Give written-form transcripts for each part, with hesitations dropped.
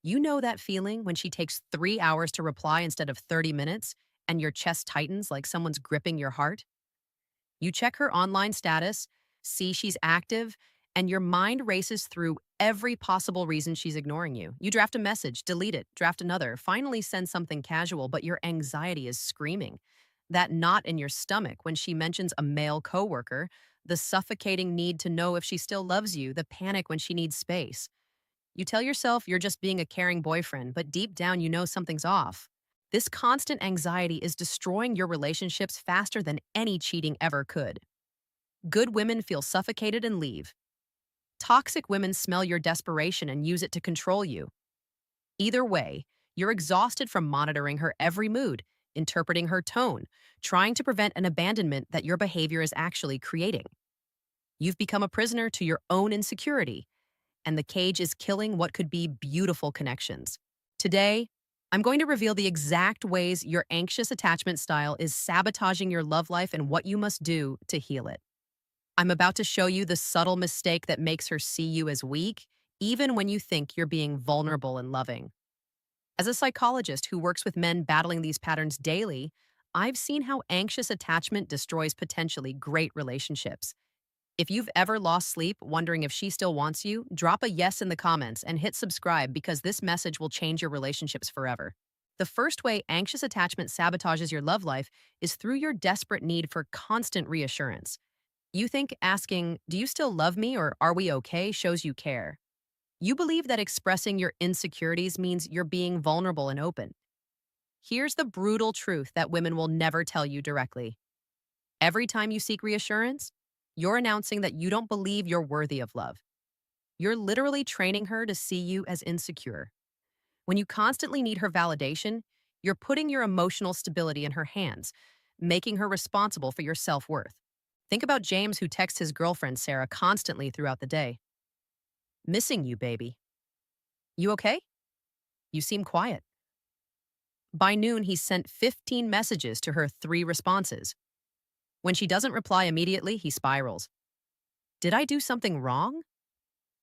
You know that feeling when she takes 3 hours to reply instead of 30 minutes and your chest tightens like someone's gripping your heart? You check her online status, see she's active, and your mind races through every possible reason she's ignoring you. You draft a message, delete it, draft another, finally send something casual, but your anxiety is screaming. That knot in your stomach when she mentions a male coworker, the suffocating need to know if she still loves you, the panic when she needs space. You tell yourself you're just being a caring boyfriend, but deep down you know something's off. This constant anxiety is destroying your relationships faster than any cheating ever could. Good women feel suffocated and leave. Toxic women smell your desperation and use it to control you. Either way, you're exhausted from monitoring her every mood, interpreting her tone, trying to prevent an abandonment that your behavior is actually creating. You've become a prisoner to your own insecurity, and the cage is killing what could be beautiful connections. Today, I'm going to reveal the exact ways your anxious attachment style is sabotaging your love life and what you must do to heal it. I'm about to show you the subtle mistake that makes her see you as weak, even when you think you're being vulnerable and loving. As a psychologist who works with men battling these patterns daily, I've seen how anxious attachment destroys potentially great relationships. If you've ever lost sleep wondering if she still wants you, drop a yes in the comments and hit subscribe because this message will change your relationships forever. The first way anxious attachment sabotages your love life is through your desperate need for constant reassurance. You think asking, "Do you still love me?" or "Are we okay?" shows you care. You believe that expressing your insecurities means you're being vulnerable and open. Here's the brutal truth that women will never tell you directly. Every time you seek reassurance, you're announcing that you don't believe you're worthy of love. You're literally training her to see you as insecure. When you constantly need her validation, you're putting your emotional stability in her hands, making her responsible for your self-worth. Think about James, who texts his girlfriend Sarah constantly throughout the day. "Missing you, baby. You okay? You seem quiet." By noon, he's sent 15 messages to her 3 responses. When she doesn't reply immediately, he spirals. Did I do something wrong?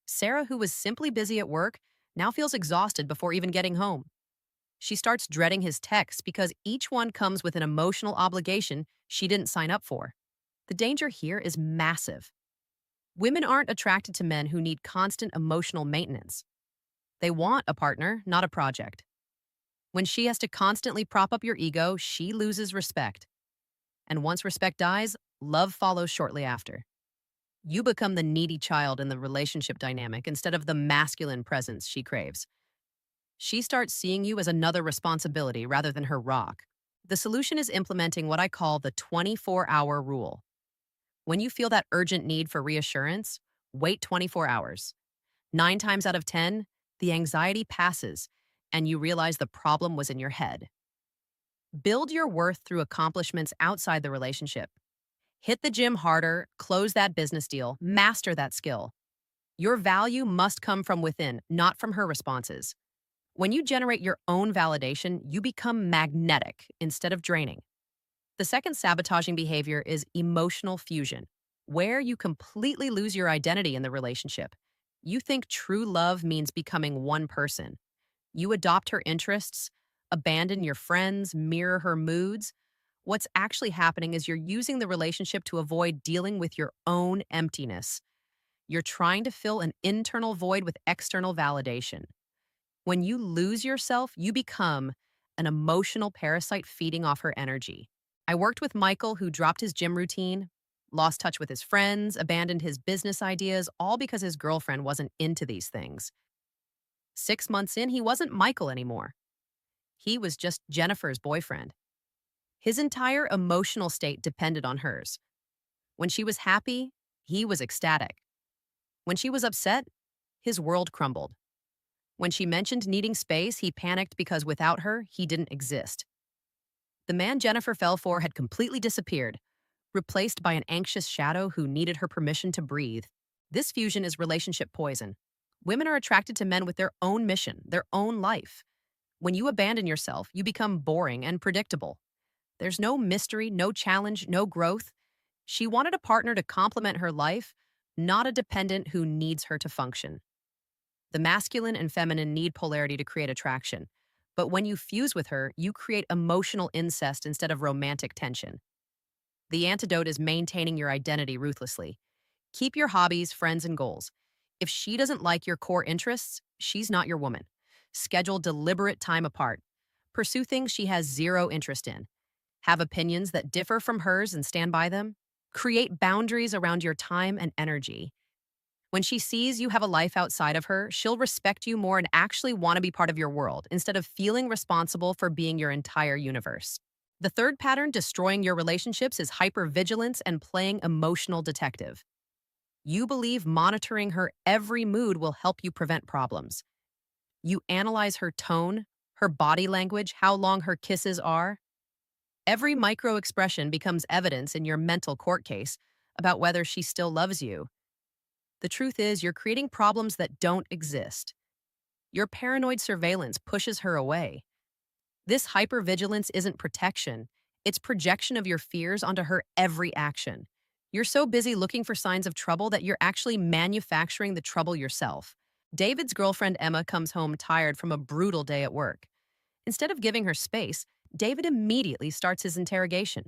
Sarah, who was simply busy at work, now feels exhausted before even getting home. She starts dreading his texts because each one comes with an emotional obligation she didn't sign up for. The danger here is massive. Women aren't attracted to men who need constant emotional maintenance. They want a partner, not a project. When she has to constantly prop up your ego, she loses respect. And once respect dies, love follows shortly after. You become the needy child in the relationship dynamic instead of the masculine presence she craves. She starts seeing you as another responsibility rather than her rock. The solution is implementing what I call the 24-hour rule. When you feel that urgent need for reassurance, wait 24 hours. 9 times out of 10, the anxiety passes and you realize the problem was in your head. Build your worth through accomplishments outside the relationship. Hit the gym harder, close that business deal, master that skill. Your value must come from within, not from her responses. When you generate your own validation, you become magnetic instead of draining. The second sabotaging behavior is emotional fusion, where you completely lose your identity in the relationship. You think true love means becoming one person. You adopt her interests, abandon your friends, mirror her moods. What's actually happening is you're using the relationship to avoid dealing with your own emptiness. You're trying to fill an internal void with external validation. When you lose yourself, you become an emotional parasite feeding off her energy. I worked with Michael, who dropped his gym routine, lost touch with his friends, abandoned his business ideas, all because his girlfriend wasn't into these things. 6 months in, he wasn't Michael anymore. He was just Jennifer's boyfriend. His entire emotional state depended on hers. When she was happy, he was ecstatic. When she was upset, his world crumbled. When she mentioned needing space, he panicked because without her, he didn't exist. The man Jennifer fell for had completely disappeared, replaced by an anxious shadow who needed her permission to breathe. This fusion is relationship poison. Women are attracted to men with their own mission, their own life. When you abandon yourself, you become boring and predictable. There's no mystery, no challenge, no growth. She wanted a partner to complement her life, not a dependent who needs her to function. The masculine and feminine need polarity to create attraction. But when you fuse with her, you create emotional incest instead of romantic tension. The antidote is maintaining your identity ruthlessly. Keep your hobbies, friends, and goals. If she doesn't like your core interests, she's not your woman. Schedule deliberate time apart. Pursue things she has zero interest in. Have opinions that differ from hers and stand by them. Create boundaries around your time and energy. When she sees you have a life outside of her, she'll respect you more and actually want to be part of your world instead of feeling responsible for being your entire universe. The third pattern destroying your relationships is hypervigilance and playing emotional detective. You believe monitoring her every mood will help you prevent problems. You analyze her tone, her body language, how long her kisses are. Every micro expression becomes evidence in your mental court case about whether she still loves you. The truth is, you're creating problems that don't exist. Your paranoid surveillance pushes her away. This hypervigilance isn't protection, it's projection of your fears onto her every action. You're so busy looking for signs of trouble that you're actually manufacturing the trouble yourself. David's girlfriend Emma comes home tired from a brutal day at work. Instead of giving her space, David immediately starts his interrogation.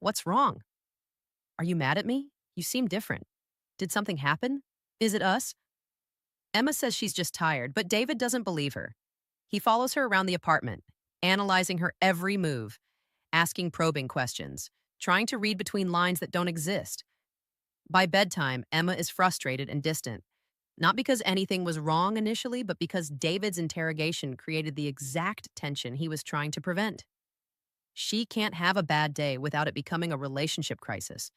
What's wrong? Are you mad at me? You seem different. Did something happen? Is it us? Emma says she's just tired, but David doesn't believe her. He follows her around the apartment, analyzing her every move, asking probing questions, trying to read between lines that don't exist. By bedtime, Emma is frustrated and distant, not because anything was wrong initially, but because David's interrogation created the exact tension he was trying to prevent. She can't have a bad day without it becoming a relationship crisis.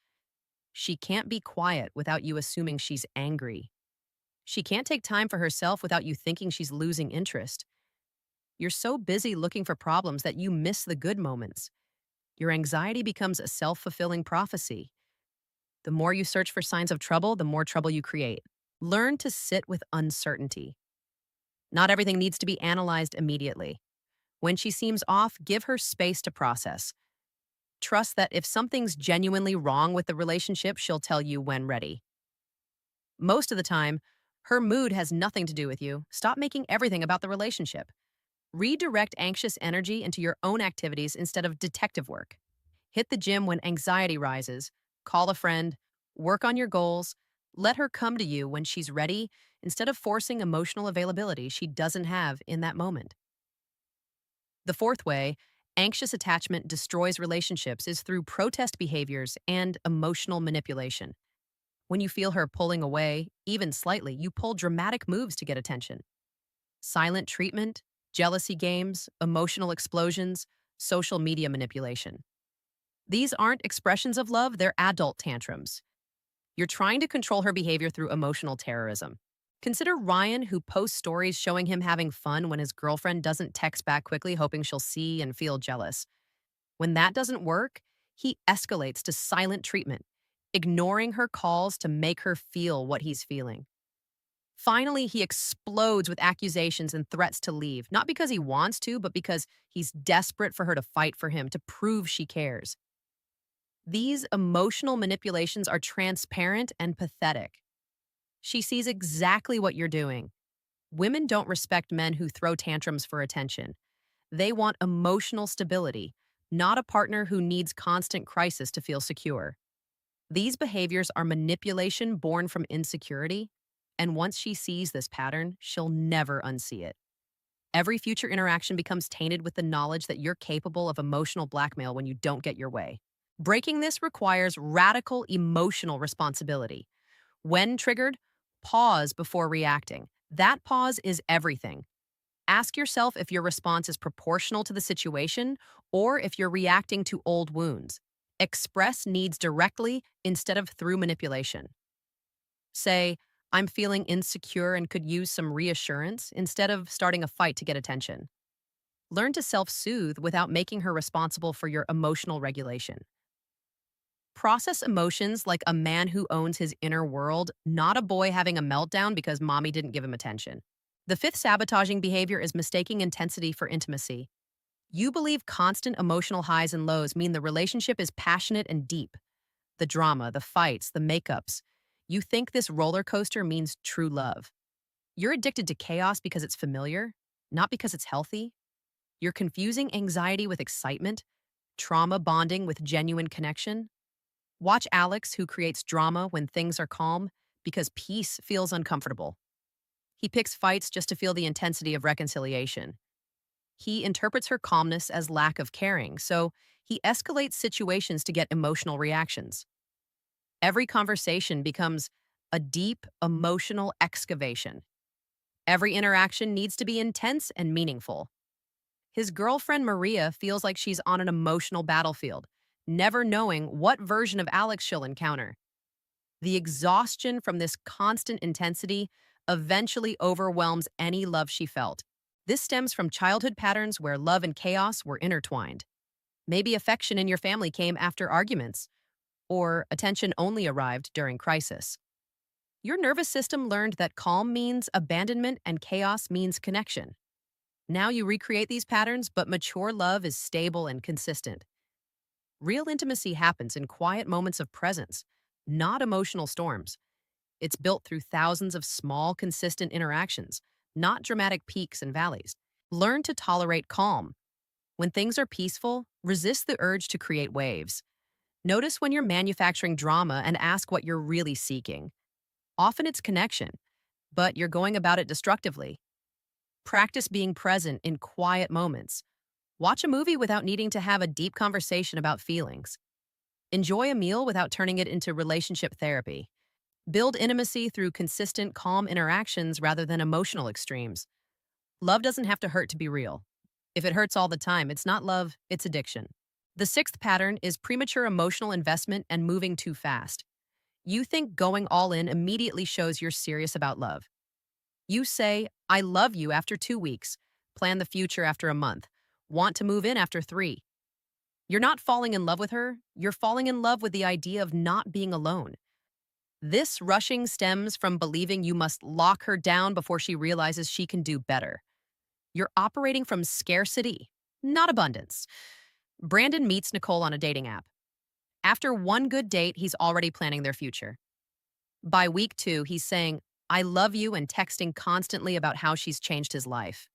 She can't be quiet without you assuming she's angry. She can't take time for herself without you thinking she's losing interest. You're so busy looking for problems that you miss the good moments. Your anxiety becomes a self-fulfilling prophecy. The more you search for signs of trouble, the more trouble you create. Learn to sit with uncertainty. Not everything needs to be analyzed immediately. When she seems off, give her space to process. Trust that if something's genuinely wrong with the relationship, she'll tell you when ready. Most of the time, her mood has nothing to do with you. Stop making everything about the relationship. Redirect anxious energy into your own activities instead of detective work. Hit the gym when anxiety rises. Call a friend. Work on your goals. Let her come to you when she's ready instead of forcing emotional availability she doesn't have in that moment. The fourth way anxious attachment destroys relationships is through protest behaviors and emotional manipulation. When you feel her pulling away, even slightly, you pull dramatic moves to get attention. Silent treatment, jealousy games, emotional explosions, social media manipulation. These aren't expressions of love, they're adult tantrums. You're trying to control her behavior through emotional terrorism. Consider Ryan, who posts stories showing him having fun when his girlfriend doesn't text back quickly, hoping she'll see and feel jealous. When that doesn't work, he escalates to silent treatment, ignoring her calls to make her feel what he's feeling. Finally, he explodes with accusations and threats to leave, not because he wants to, but because he's desperate for her to fight for him, to prove she cares. These emotional manipulations are transparent and pathetic. She sees exactly what you're doing. Women don't respect men who throw tantrums for attention. They want emotional stability, not a partner who needs constant crisis to feel secure. These behaviors are manipulation born from insecurity, and once she sees this pattern, she'll never unsee it. Every future interaction becomes tainted with the knowledge that you're capable of emotional blackmail when you don't get your way. Breaking this requires radical emotional responsibility. When triggered, pause before reacting. That pause is everything. Ask yourself if your response is proportional to the situation or if you're reacting to old wounds. Express needs directly instead of through manipulation. Say, I'm feeling insecure and could use some reassurance instead of starting a fight to get attention. Learn to self-soothe without making her responsible for your emotional regulation. Process emotions like a man who owns his inner world, not a boy having a meltdown because mommy didn't give him attention. The fifth sabotaging behavior is mistaking intensity for intimacy. You believe constant emotional highs and lows mean the relationship is passionate and deep. The drama, the fights, the makeups. You think this roller coaster means true love. You're addicted to chaos because it's familiar, not because it's healthy. You're confusing anxiety with excitement, trauma bonding with genuine connection. Watch Alex, who creates drama when things are calm because peace feels uncomfortable. He picks fights just to feel the intensity of reconciliation. He interprets her calmness as lack of caring, so he escalates situations to get emotional reactions. Every conversation becomes a deep, emotional excavation. Every interaction needs to be intense and meaningful. His girlfriend Maria feels like she's on an emotional battlefield, never knowing what version of Alex she'll encounter. The exhaustion from this constant intensity eventually overwhelms any love she felt. This stems from childhood patterns where love and chaos were intertwined. Maybe affection in your family came after arguments, or attention only arrived during crisis. Your nervous system learned that calm means abandonment and chaos means connection. Now you recreate these patterns, but mature love is stable and consistent. Real intimacy happens in quiet moments of presence, not emotional storms. It's built through thousands of small, consistent interactions, not dramatic peaks and valleys. Learn to tolerate calm. When things are peaceful, resist the urge to create waves. Notice when you're manufacturing drama and ask what you're really seeking. Often it's connection, but you're going about it destructively. Practice being present in quiet moments. Watch a movie without needing to have a deep conversation about feelings. Enjoy a meal without turning it into relationship therapy. Build intimacy through consistent, calm interactions rather than emotional extremes. Love doesn't have to hurt to be real. If it hurts all the time, it's not love, it's addiction. The sixth pattern is premature emotional investment and moving too fast. You think going all in immediately shows you're serious about love. You say, I love you after 2 weeks, plan the future after a month, want to move in after 3. You're not falling in love with her, you're falling in love with the idea of not being alone. This rushing stems from believing you must lock her down before she realizes she can do better. You're operating from scarcity, not abundance. Brandon meets Nicole on a dating app. After one good date, he's already planning their future. By week 2, he's saying, I love you and texting constantly about how she's changed his life.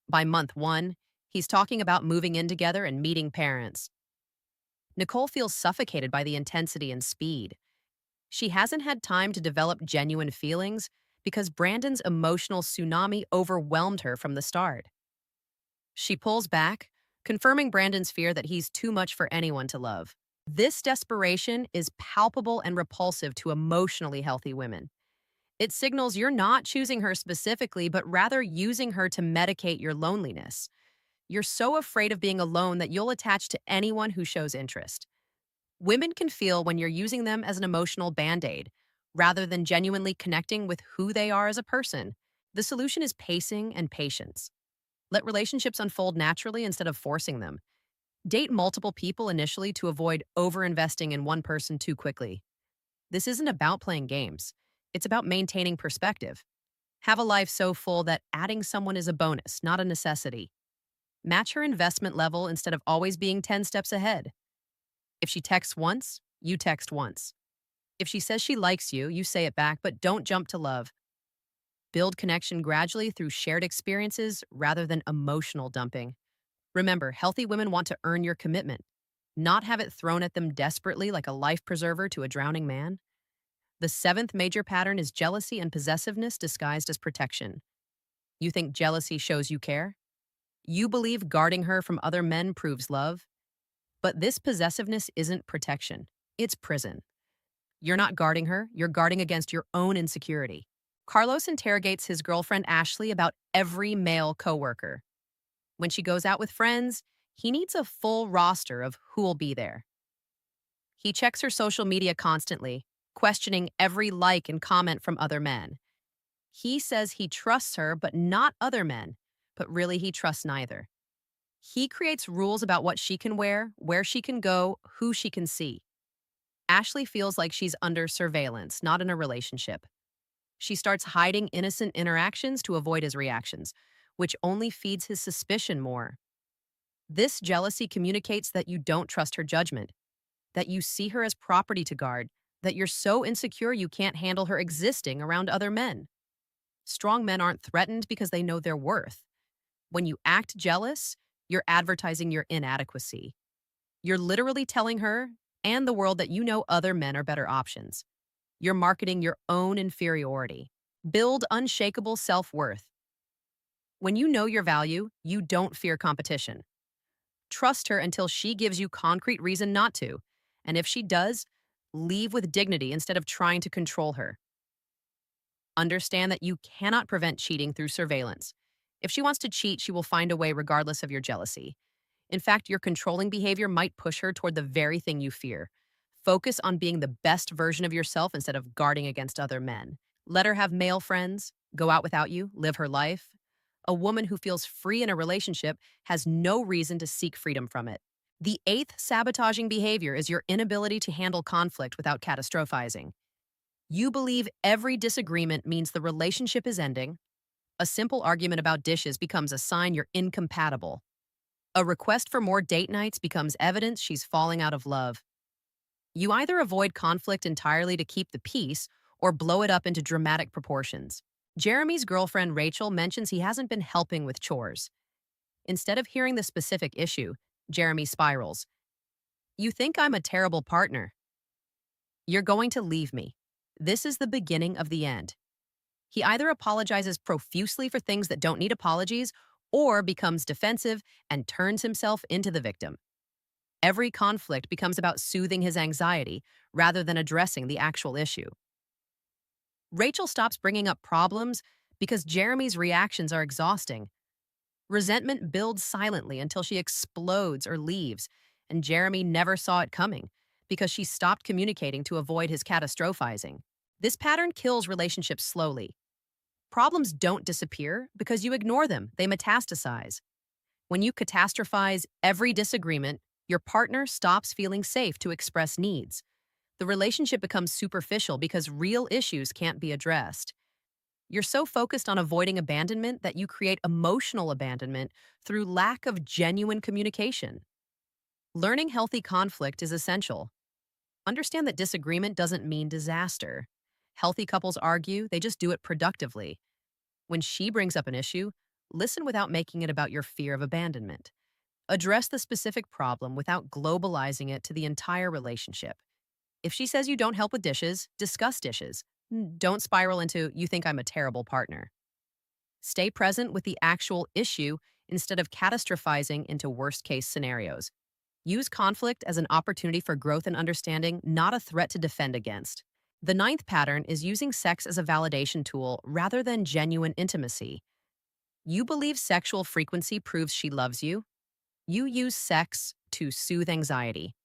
By month 1, he's talking about moving in together and meeting parents. Nicole feels suffocated by the intensity and speed. She hasn't had time to develop genuine feelings because Brandon's emotional tsunami overwhelmed her from the start. She pulls back, confirming Brandon's fear that he's too much for anyone to love. This desperation is palpable and repulsive to emotionally healthy women. It signals you're not choosing her specifically, but rather using her to medicate your loneliness. You're so afraid of being alone that you'll attach to anyone who shows interest. Women can feel when you're using them as an emotional band-aid, rather than genuinely connecting with who they are as a person. The solution is pacing and patience. Let relationships unfold naturally instead of forcing them. Date multiple people initially to avoid over-investing in one person too quickly. This isn't about playing games. It's about maintaining perspective. Have a life so full that adding someone is a bonus, not a necessity. Match her investment level instead of always being 10 steps ahead. If she texts once, you text once. If she says she likes you, you say it back, but don't jump to love. Build connection gradually through shared experiences rather than emotional dumping. Remember, healthy women want to earn your commitment, not have it thrown at them desperately like a life preserver to a drowning man. The seventh major pattern is jealousy and possessiveness disguised as protection. You think jealousy shows you care? You believe guarding her from other men proves love? But this possessiveness isn't protection, it's prison. You're not guarding her, you're guarding against your own insecurity. Carlos interrogates his girlfriend Ashley about every male coworker. When she goes out with friends, he needs a full roster of who'll be there. He checks her social media constantly, questioning every like and comment from other men. He says he trusts her, but not other men, but really he trusts neither. He creates rules about what she can wear, where she can go, who she can see. Ashley feels like she's under surveillance, not in a relationship. She starts hiding innocent interactions to avoid his reactions, which only feeds his suspicion more. This jealousy communicates that you don't trust her judgment, that you see her as property to guard, that you're so insecure you can't handle her existing around other men. Strong men aren't threatened because they know their worth. When you act jealous, you're advertising your inadequacy. You're literally telling her and the world that you know other men are better options. You're marketing your own inferiority. Build unshakable self worth. When you know your value, you don't fear competition. Trust her until she gives you concrete reason not to. And if she does, leave with dignity instead of trying to control her. Understand that you cannot prevent cheating through surveillance. If she wants to cheat, she will find a way regardless of your jealousy. In fact, your controlling behavior might push her toward the very thing you fear. Focus on being the best version of yourself instead of guarding against other men. Let her have male friends, go out without you, live her life. A woman who feels free in a relationship has no reason to seek freedom from it. The eighth sabotaging behavior is your inability to handle conflict without catastrophizing. You believe every disagreement means the relationship is ending. A simple argument about dishes becomes a sign you're incompatible. A request for more date nights becomes evidence she's falling out of love. You either avoid conflict entirely to keep the peace or blow it up into dramatic proportions. Jeremy's girlfriend Rachel mentions he hasn't been helping with chores. Instead of hearing the specific issue, Jeremy spirals. You think I'm a terrible partner. You're going to leave me. This is the beginning of the end. He either apologizes profusely for things that don't need apologies or becomes defensive and turns himself into the victim. Every conflict becomes about soothing his anxiety rather than addressing the actual issue. Rachel stops bringing up problems because Jeremy's reactions are exhausting. Resentment builds silently until she explodes or leaves, and Jeremy never saw it coming because she stopped communicating to avoid his catastrophizing. This pattern kills relationships slowly. Problems don't disappear because you ignore them, they metastasize. When you catastrophize every disagreement, your partner stops feeling safe to express needs. The relationship becomes superficial because real issues can't be addressed. You're so focused on avoiding abandonment that you create emotional abandonment through lack of genuine communication. Learning healthy conflict is essential. Understand that disagreement doesn't mean disaster. Healthy couples argue, they just do it productively. When she brings up an issue, listen without making it about your fear of abandonment. Address the specific problem without globalizing it to the entire relationship. If she says you don't help with dishes, discuss dishes. Don't spiral into, you think I'm a terrible partner. Stay present with the actual issue instead of catastrophizing into worst case scenarios. Use conflict as an opportunity for growth and understanding, not a threat to defend against. The ninth pattern is using sex as a validation tool rather than genuine intimacy. You believe sexual frequency proves she loves you. You use sex to soothe anxiety,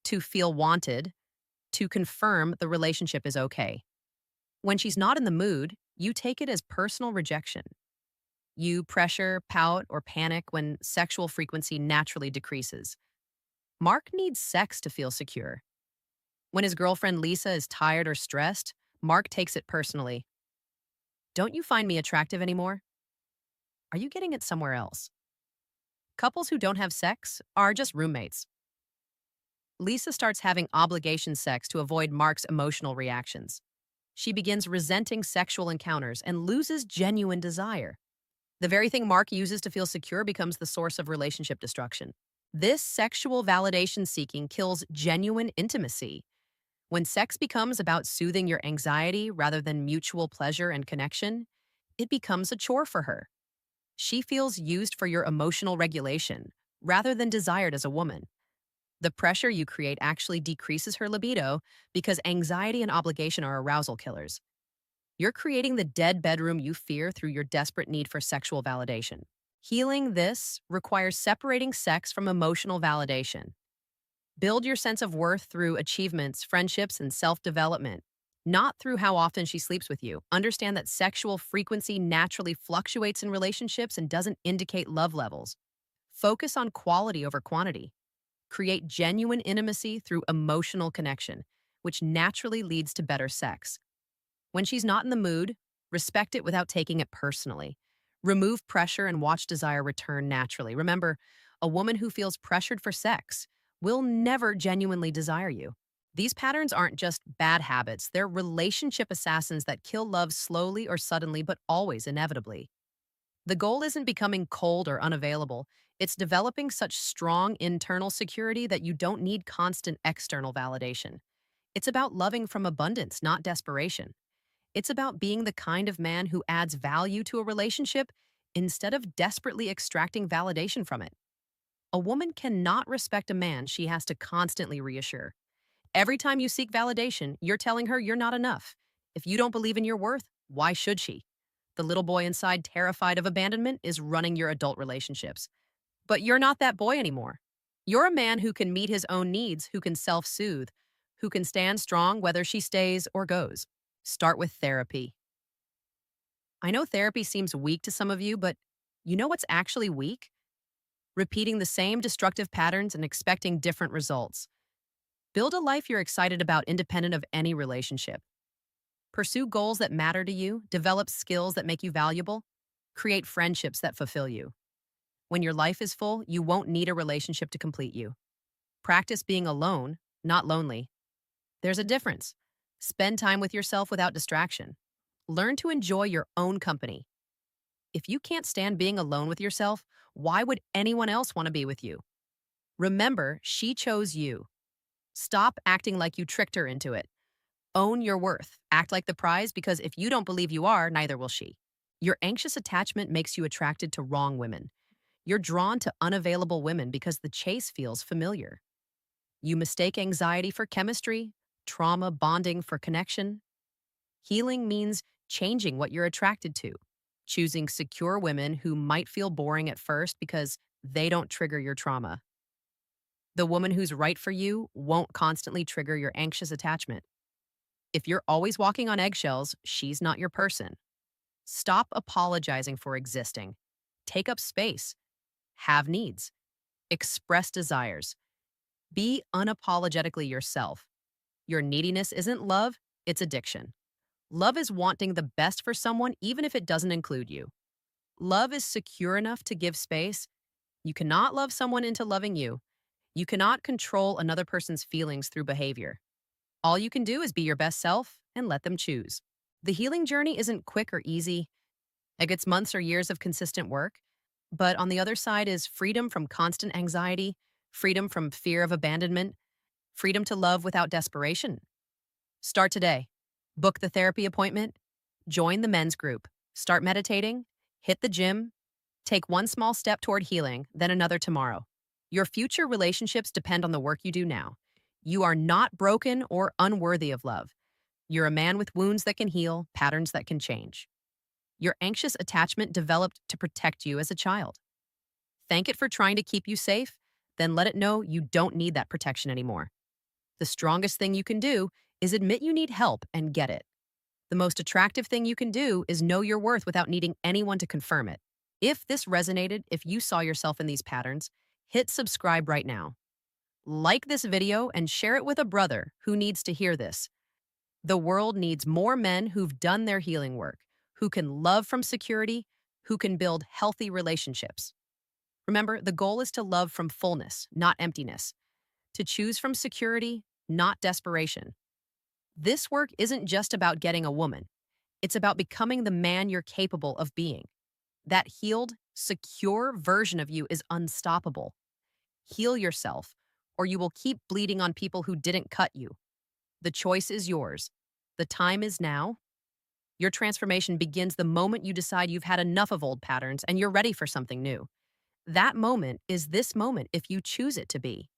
to feel wanted, to confirm the relationship is okay. When she's not in the mood, you take it as personal rejection. You pressure, pout, or panic when sexual frequency naturally decreases. Mark needs sex to feel secure. When his girlfriend Lisa is tired or stressed, Mark takes it personally. Don't you find me attractive anymore? Are you getting it somewhere else? Couples who don't have sex are just roommates. Lisa starts having obligation sex to avoid Mark's emotional reactions. She begins resenting sexual encounters and loses genuine desire. The very thing Mark uses to feel secure becomes the source of relationship destruction. This sexual validation seeking kills genuine intimacy. When sex becomes about soothing your anxiety rather than mutual pleasure and connection, it becomes a chore for her. She feels used for your emotional regulation rather than desired as a woman. The pressure you create actually decreases her libido because anxiety and obligation are arousal killers. You're creating the dead bedroom you fear through your desperate need for sexual validation. Healing this requires separating sex from emotional validation. Build your sense of worth through achievements, friendships, and self-development, not through how often she sleeps with you. Understand that sexual frequency naturally fluctuates in relationships and doesn't indicate love levels. Focus on quality over quantity. Create genuine intimacy through emotional connection, which naturally leads to better sex. When she's not in the mood, respect it without taking it personally. Remove pressure and watch desire return naturally. Remember, a woman who feels pressured for sex will never genuinely desire you. These patterns aren't just bad habits, they're relationship assassins that kill love slowly or suddenly, but always inevitably. The goal isn't becoming cold or unavailable, it's developing such strong internal security that you don't need constant external validation. It's about loving from abundance, not desperation. It's about being the kind of man who adds value to a relationship instead of desperately extracting validation from it. A woman cannot respect a man she has to constantly reassure. Every time you seek validation, you're telling her you're not enough. If you don't believe in your worth, why should she? The little boy inside, terrified of abandonment, is running your adult relationships. But you're not that boy anymore. You're a man who can meet his own needs, who can self soothe, who can stand strong whether she stays or goes. Start with therapy. I know therapy seems weak to some of you, but you know what's actually weak? Repeating the same destructive patterns and expecting different results. Build a life you're excited about independent of any relationship. Pursue goals that matter to you, develop skills that make you valuable, create friendships that fulfill you. When your life is full, you won't need a relationship to complete you. Practice being alone, not lonely. There's a difference. Spend time with yourself without distraction. Learn to enjoy your own company. If you can't stand being alone with yourself, why would anyone else want to be with you? Remember, she chose you. Stop acting like you tricked her into it. Own your worth. Act like the prize because if you don't believe you are, neither will she. Your anxious attachment makes you attracted to wrong women. You're drawn to unavailable women because the chase feels familiar. You mistake anxiety for chemistry, trauma bonding for connection. Healing means changing what you're attracted to, choosing secure women who might feel boring at first because they don't trigger your trauma. The woman who's right for you won't constantly trigger your anxious attachment. If you're always walking on eggshells, she's not your person. Stop apologizing for existing. Take up space. Have needs. Express desires. Be unapologetically yourself. Your neediness isn't love, it's addiction. Love is wanting the best for someone even if it doesn't include you. Love is secure enough to give space. You cannot love someone into loving you. You cannot control another person's feelings through behavior. All you can do is be your best self and let them choose. The healing journey isn't quick or easy. It gets months or years of consistent work. But on the other side is freedom from constant anxiety, freedom from fear of abandonment, freedom to love without desperation. Start today. Book the therapy appointment. Join the men's group. Start meditating. Hit the gym. Take one small step toward healing, then another tomorrow. Your future relationships depend on the work you do now. You are not broken or unworthy of love. You're a man with wounds that can heal, patterns that can change. Your anxious attachment developed to protect you as a child. Thank it for trying to keep you safe, then let it know you don't need that protection anymore. The strongest thing you can do is admit you need help and get it. The most attractive thing you can do is know your worth without needing anyone to confirm it. If this resonated, if you saw yourself in these patterns, hit subscribe right now. Like this video and share it with a brother who needs to hear this. The world needs more men who've done their healing work, who can love from security, who can build healthy relationships. Remember, the goal is to love from fullness, not emptiness, to choose from security, not desperation. This work isn't just about getting a woman. It's about becoming the man you're capable of being. That healed, secure version of you is unstoppable. Heal yourself, or you will keep bleeding on people who didn't cut you. The choice is yours. The time is now. Your transformation begins the moment you decide you've had enough of old patterns and you're ready for something new. That moment is this moment if you choose it to be.